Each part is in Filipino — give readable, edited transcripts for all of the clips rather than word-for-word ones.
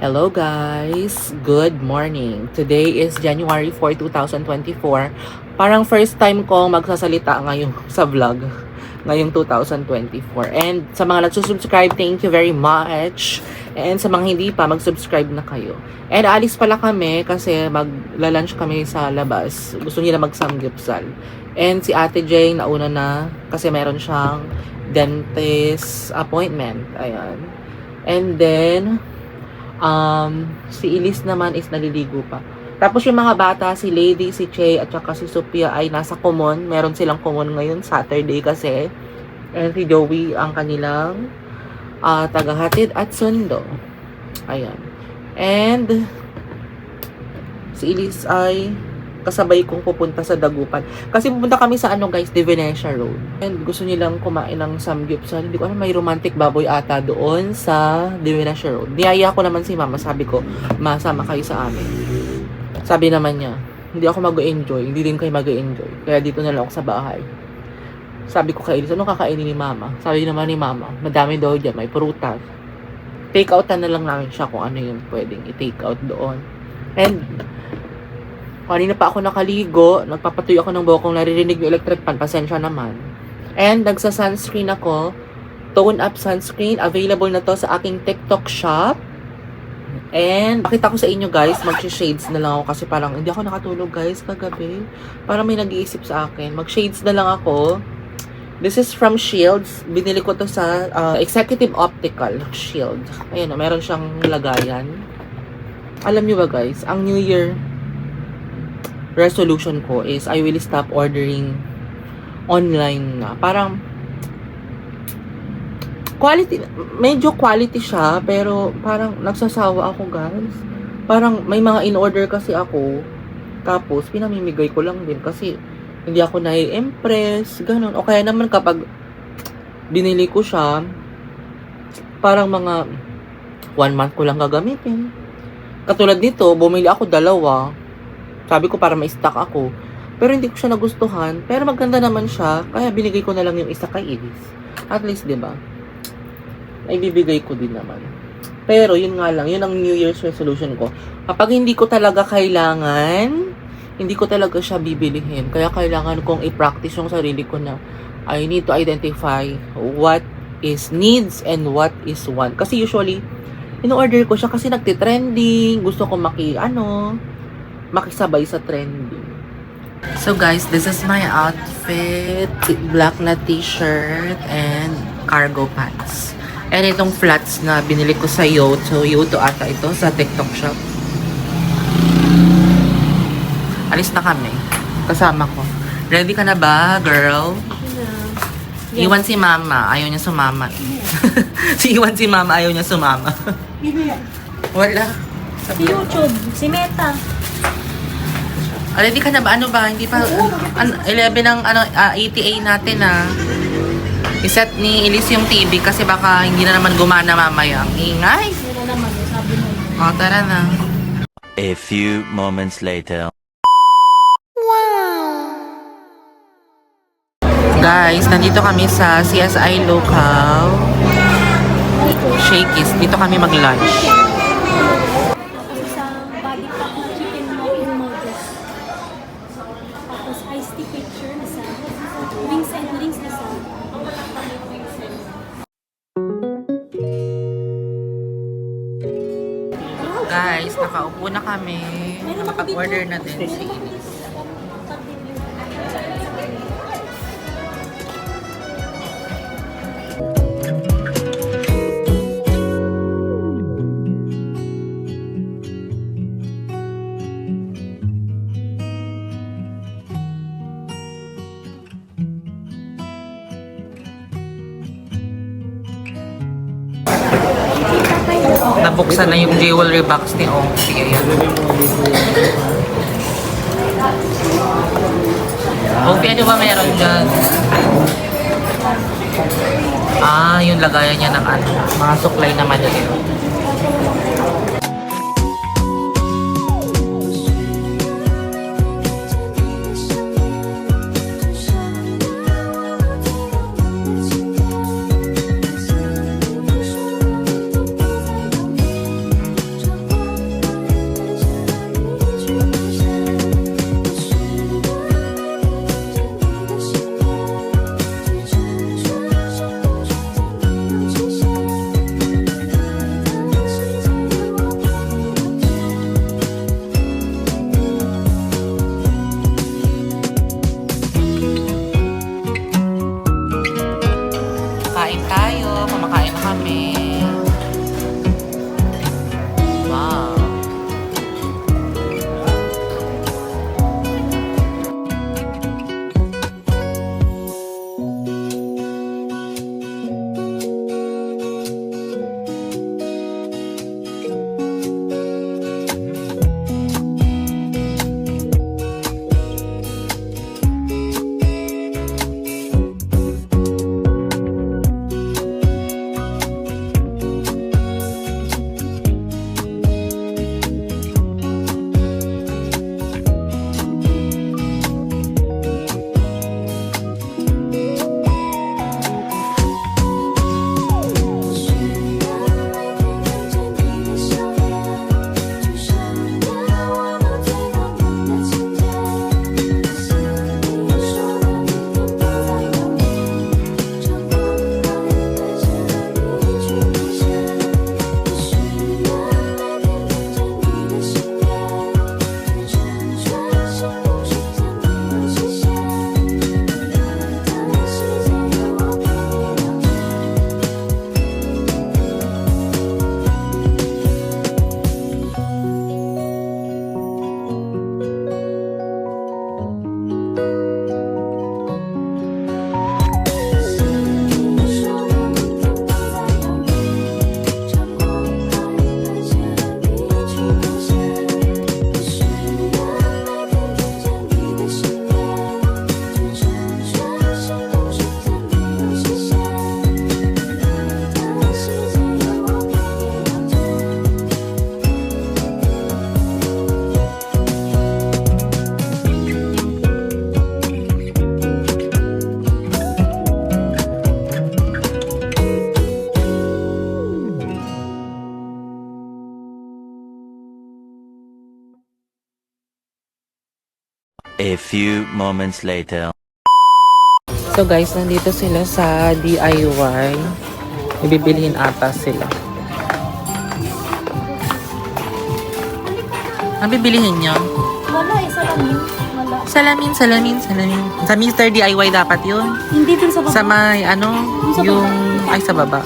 Hello guys! Good morning! Today is January 4, 2024. Parang first time ko magsasalita ngayong sa vlog ngayong 2024. And sa mga nagsusubscribe, thank you very much. And sa mga hindi pa, mag-subscribe na kayo. And alis pala kami kasi magla-lunch kami sa labas. Gusto nila mag-samgyupsal. And si Ate Jane nauna na kasi meron siyang dentist appointment. Ayan. And then si Elise naman is naliligo pa. Tapos yung mga bata, si Lady, si Che, at saka si Sophia ay nasa Kumon. Meron silang Kumon ngayon, Saturday kasi. And si Joey ang kanilang tagahatid at sundo. Ayan. And si Elise ay kasabay kong pupunta sa Dagupan. Kasi pupunta kami sa guys, De Venecia Road. And gusto nilang kumain ng samgyupsal. Hindi ko alam, may romantic baboy ata doon sa De Venecia Road. Niyaya ko naman si mama, sabi ko, masama kayo sa amin. Sabi naman niya, hindi ako mag-enjoy, hindi din kayo mag-enjoy. Kaya dito na lang ako sa bahay. Sabi ko kay Elise, ano kakainin ni mama? Sabi naman ni mama, madami daw dyan, may prutas. Take out na lang namin siya kung ano yung pwedeng i-take out doon. And kanina pa ako nakaligo, nagpapatuyo ako ng buhok kung naririnig yung electric fan, pasensya naman. And nagsa-sunscreen ako, Tone Up Sunscreen, available na to sa aking TikTok shop. And pakita ko sa inyo guys, mag-shades na lang ako kasi parang hindi ako nakatulog guys kagabi. Parang may nag-iisip sa akin. Mag-shades na lang ako. This is from Shields. Binili ko to sa Executive Optical Shield. Ayan, meron siyang lagayan. Alam nyo ba guys, ang New Year resolution ko is I will stop ordering online na. Parang quality, medyo quality siya, pero parang nagsasawa ako guys. Parang may mga in-order kasi ako, tapos pinamimigay ko lang din kasi hindi ako nai-impress, ganun. O kaya naman kapag binili ko siya, parang mga 1 month ko lang gagamitin. Katulad nito, bumili ako 2. Sabi ko para ma-stock ako. Pero hindi ko siya nagustuhan. Pero maganda naman siya. Kaya binigay ko na lang yung isa kay Elise. At least, diba? Ay bibigay ko din naman. Pero yun nga lang. Yun ang New Year's resolution ko. Kapag hindi ko talaga kailangan, hindi ko talaga siya bibilihin. Kaya kailangan kong i-practice yung sarili ko na I need to identify what is needs and what is want. Kasi usually, in-order ko siya kasi nagtitrending. Gusto ko makisabay sa trending. So guys, this is my outfit. Black na t-shirt and cargo pants. And itong flats na binili ko sa Yoto. So Yoto ata ito sa TikTok shop. Alis na kami. Kasama ko. Ready ka na ba, girl? Yeah. Iwan si mama. Ayaw niya sumama. Iwan si mama. Ayaw niya sumama. Wala. Si YouTube. Si Meta. Ready ka na ba? Ano ba? Hindi pa 11 ang ETA natin iset ni Elise yung TV kasi baka hindi na naman gumana mamaya. Ang ingay. Wala naman. Sabi mo. O, tara na. A few moments later. Guys, nandito kami sa CSI Local Shakey's. Dito kami mag-lunch. Tapos isang body pack na chicken noodles. Tapos iced tea picture na sa wings and links na sa Guys, nakaupo na kami. Nakapag-order na din si Elise. Nabuksan na yung jewelry box ni Ongsi. Ayan. Ongsi, ano ba meron dyan? Yung lagayan niya ng mga suklay naman yun. A few moments later. So guys, nandito sila sa DIY. Ibibilhin ata sila. Ang bibilihin nyo? Wala eh, salamin. Wala. Salamin. Sa Mr. DIY dapat yun. Hindi dun sa baba. Sa may ano, yung... Ay, sa baba.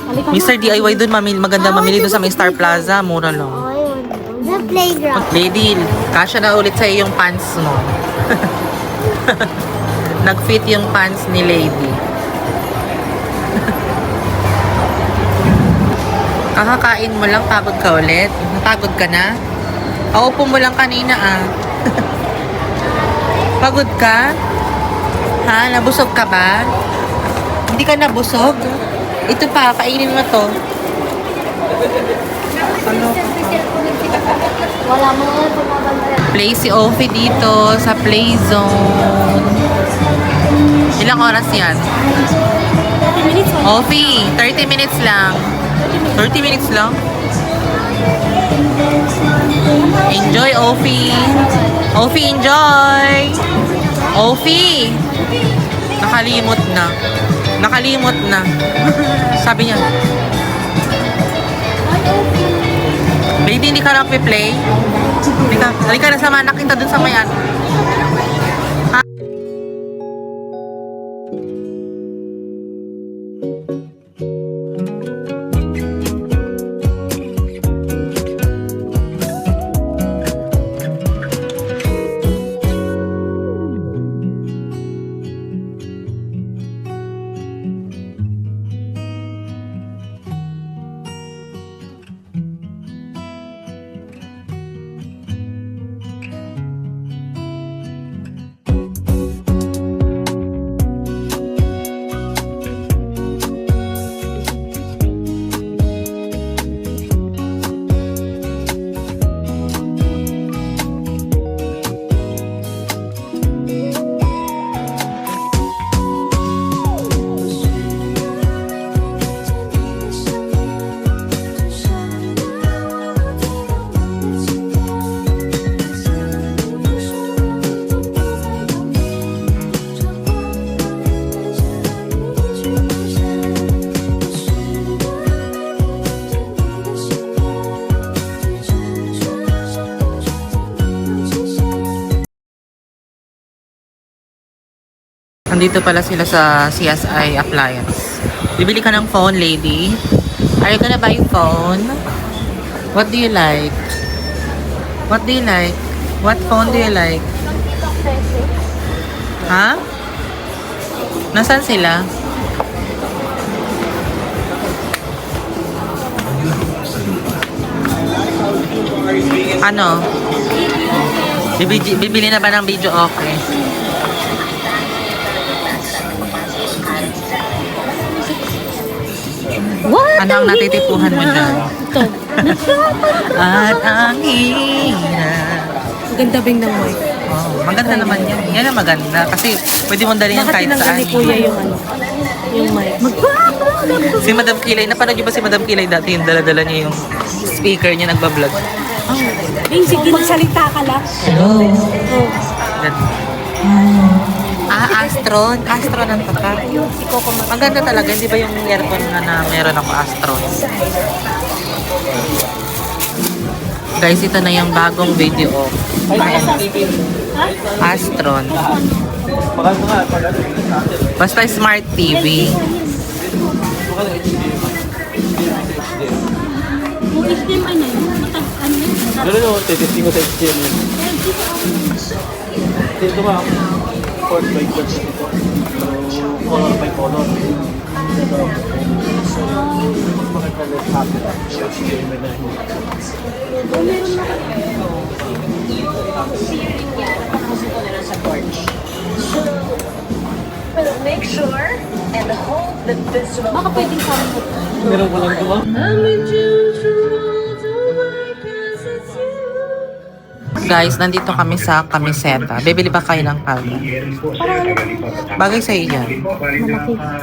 Halika na. Mr. DIY dun, maganda mamili dun sa may Star Plaza. Mura lang. The playground. Lady, kasya na ulit sa yung pants mo. Nag-fit yung pants ni Lady. Kakakain mo lang, pagod ka ulit. Napagod ka na? Kaupo mo lang kanina ah. Pagod ka? Ha? Nabusog ka ba? Hindi ka nabusog? Ito pa, kainin mo to. Ano? Wala mo nga bumabantay. Play si Ophie dito sa play zone. Ilang oras yan? 30 minutes wala. Ophie, 30 minutes lang. 30 minutes lang? Enjoy, Ophie. Ophie, enjoy. Ophie. Nakalimot na. Nakalimot na. Sabi niya. Lady, hindi ka na play? Hindi ka na sama. Nakita dun sa mayan. Nandito pala sila sa CSI Appliance. Bibili ka ng phone, lady. Are you gonna buy phone? What do you like? What do you like? What phone do you like? Ha? Nasaan sila? Ano? Bibili na ba ng video? Okay. What? Ano ang natitipuhan mo dyan? At ang hirap. Maganda bing ng mic. Oh, maganda naman yan. Yan ang maganda. Kasi pwede mong dalhin yan Bakit kahit tinanggal saan. ni Kuya yung ano? Yung mic. Si Madam Kilay, napanood niyo ba si Madam Kilay dati yung dala-dala niya yung speaker niya nagbablog? Sige, magsalita ka lang. Hello. Oh. Astron. Astron ang taka. Ikaw ko mag- Maganda talaga. Hindi ba yung earphone na meron ako Astron? Guys, ito na yung bagong video. Astron. Basta Smart TV. Yung HDMI na yun, ano yun? No, testing ko sa HDMI. Dito nga, 4x4 ito. So, color by color. Makakalit happy lang. HDMI na yun. Make sure and hope that this will Baka pwedeng kami mo. Meron ko lang ito ba? Guys, nandito kami sa Camiseta. Bibili ba kayo ng palda? Bagay sa iyo yan.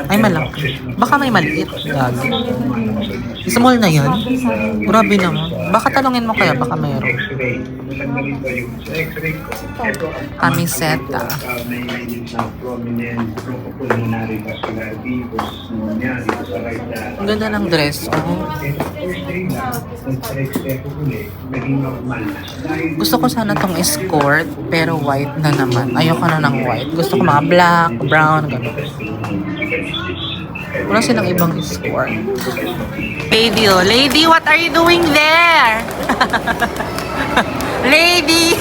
Ay, malaki. Baka may maliit. Gagi. Small na yan. Grabe naman. Baka talungin mo kaya, baka mayroon. X-ray. Matanggalin ko yung sa X-ray ko. Ito ang Camiseta. may na prominent bronchopulmonary vascularitis pneumonia dito sa right side. Ang ganda ng dress, oh. And first day na, nag-X-ray ko ulit, naging normal na siya. Dahil Gusto ko sana tong escort, pero white na naman. Ayoko na ng white. Gusto ko mga black, brown, gano'n. Wala silang ibang escort. Lady, oh. Lady, what are you doing there? Lady!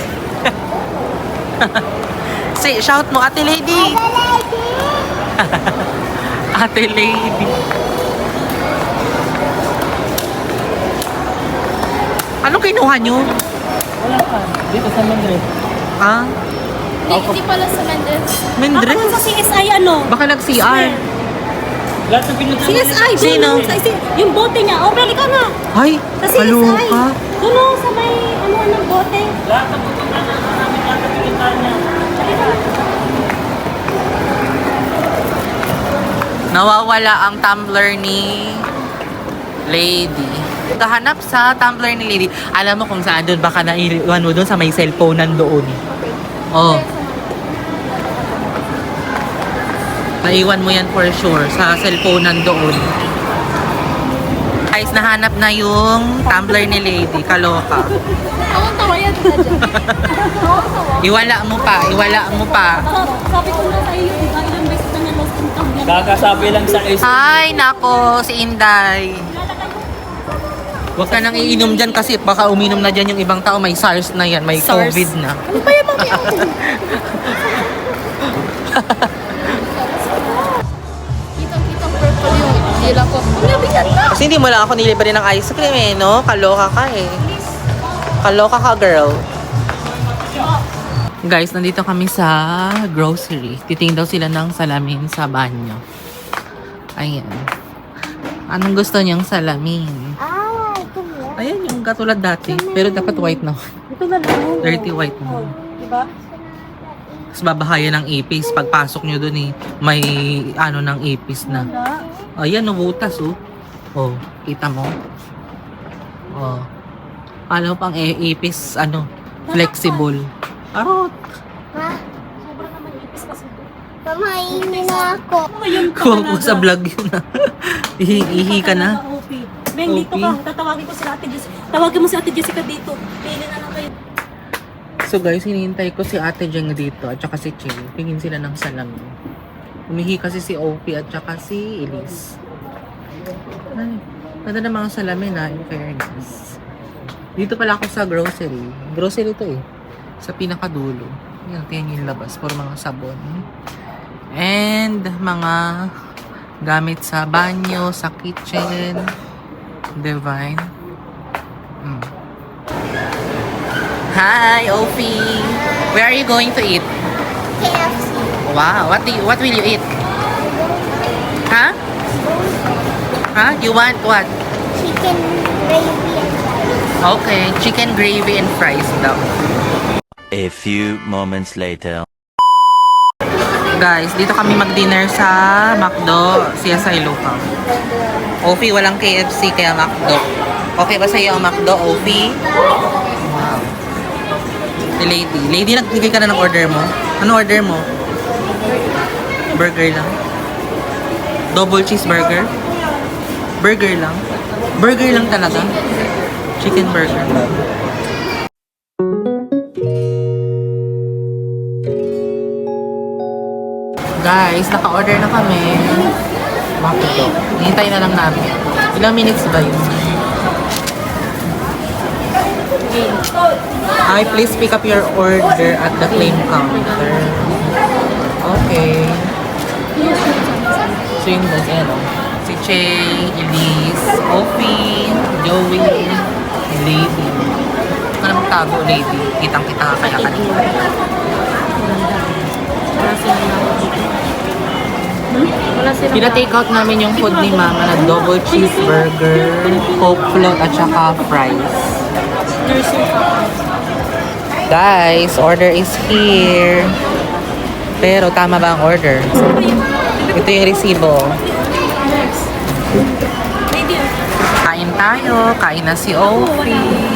Say, shout mo, Ate Lady! Ate Lady. Ano kinuha nyo? Wala ka. Dito sa Mendres. Ah? Hindi pala sa Mendes. Ako Mendres? sa CSI ano? Baka nag-CR. Lahat ng pinunta CSI, Sino? yung bote niya. Oh, balik ka na. Ay, Sa CSI. kaloka. Doon sa may, ng bote. Lahat ng pupunta na namin lahat ng pinunta niya. Nawawala ang tumbler ni Lady. Kahanap sa tumbler ni Lady. Alam mo kung saan doon, baka naiwan mo doon sa may cellphone nandoon. Oh. Naiwan mo yan for sure sa cellphone nandoon. Guys, nahanap na yung tumbler ni Lady. Kaloka. Tawa yan na dyan. Iwala mo pa, iwala mo pa. Sabi ko na sa iyo, diba? Ilang beses na na-lost yung tablet. Kakasabi lang sa isa. Ay, nako, si Inday. Huwag ka nang iinom dyan kasi baka uminom na dyan yung ibang tao. May SARS na yan, may SARS? COVID na. Ano ba yung mga Kitang-kitang purple yung dila ko. Ang nabigat na! Kasi hindi mo lang ako nilibre ng ice cream eh, no? Kaloka ka eh. Kaloka ka, girl. Guys, nandito kami sa grocery. Titingin daw sila ng salamin sa banyo. Ayan. Anong gusto niyang salamin? Ah, ito mo. Ayan yung katulad dati. Pero dapat white na. Ito na lang. Dirty white na. Diba? Tapos babahayan ng ipis. Pagpasok nyo dun eh, may ano ng ipis na. Ayan, butas oh. Oh, kita mo? Oh. Ano pang ipis, ano, flexible. Arot. Ha? Sobrang naman ipis kasi. Pamainin na ako. Ngayon pa Kuha ko sa vlog yun na. Ihi ka na. Beng, dito OP. ka. Tatawagin ko si Ate Jessica. Tawagin mo si Ate Jessica dito. Pili na lang kayo. So guys, hinihintay ko si Ate Jeng dito at saka si Che. Tingin sila ng salamin. Umihi kasi si OP at saka si Elise. Ay, ganda ng mga salamin ha, in fairness. Dito pala ako sa grocery. Grocery to eh. Sa pinakadulo. Yan, tingnan yung labas. Puro mga sabon. And mga gamit sa banyo, sa kitchen. Divine. Hi, Opie. Where are you going to eat? KFC. Wow, what will you eat? Huh? Huh? You want what? Chicken gravy and rice. Okay, chicken gravy and fries daw. A few moments later. Guys, dito kami mag-dinner sa McDo, CSI Local. Opie, walang KFC kaya McDo. Okay ba sa'yo ang McDo, Opie? Wow. Si Lady. Lady, nagbigay ka na ng order mo? Ano order mo? Burger lang? Double cheeseburger? Burger lang? Burger lang talaga? Chicken burger. Guys, naka-order na kami. McDo. Hintay na lang namin. Ilang minutes ba yun? Hi, please pick up your order at the claim counter. Okay. So yun guys, ayan o. Si Che, Elise, Opie, Joey, Lady. Huwag ka na magtago, Lady. Kitang-kita ka kaya kanina. Pina-take out namin yung food ni Mama na double cheeseburger, Coke float, at saka fries. Guys, order is here. Pero tama ba ang order? Ito yung resibo. Kain tayo. Kain na si Opie.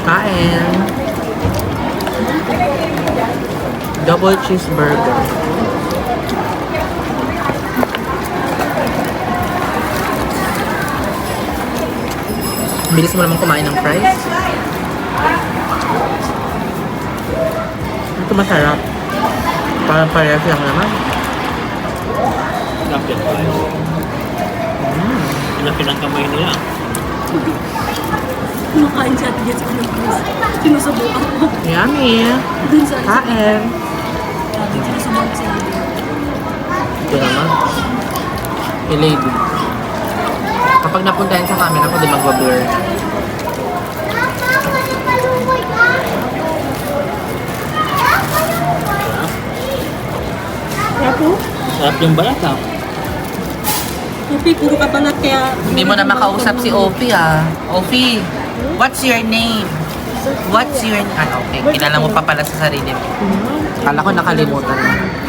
Kain. Double cheeseburger. Bilis mo naman kumain ng fries. Ito masarap. Parang parehas lang naman. Napkin fries. Pinapin ang kamay nila. Kumakain siya at gets ko ng fries. Sinusubukan ko. Yummy. Dun sa Kain. sinusubukan ko sa video. Ito naman. Hey lady. Kapag napuntahan sa camera ko, di magbablur. Rapo? Sarap yung balat ah. Rupi, puro ka balat kaya... Hindi mo na makausap si Opie ah. Opie, what's your name? What's your... Ah, okay. Kilala mo pa pala sa sarili mo. Kala ko nakalimutan mo.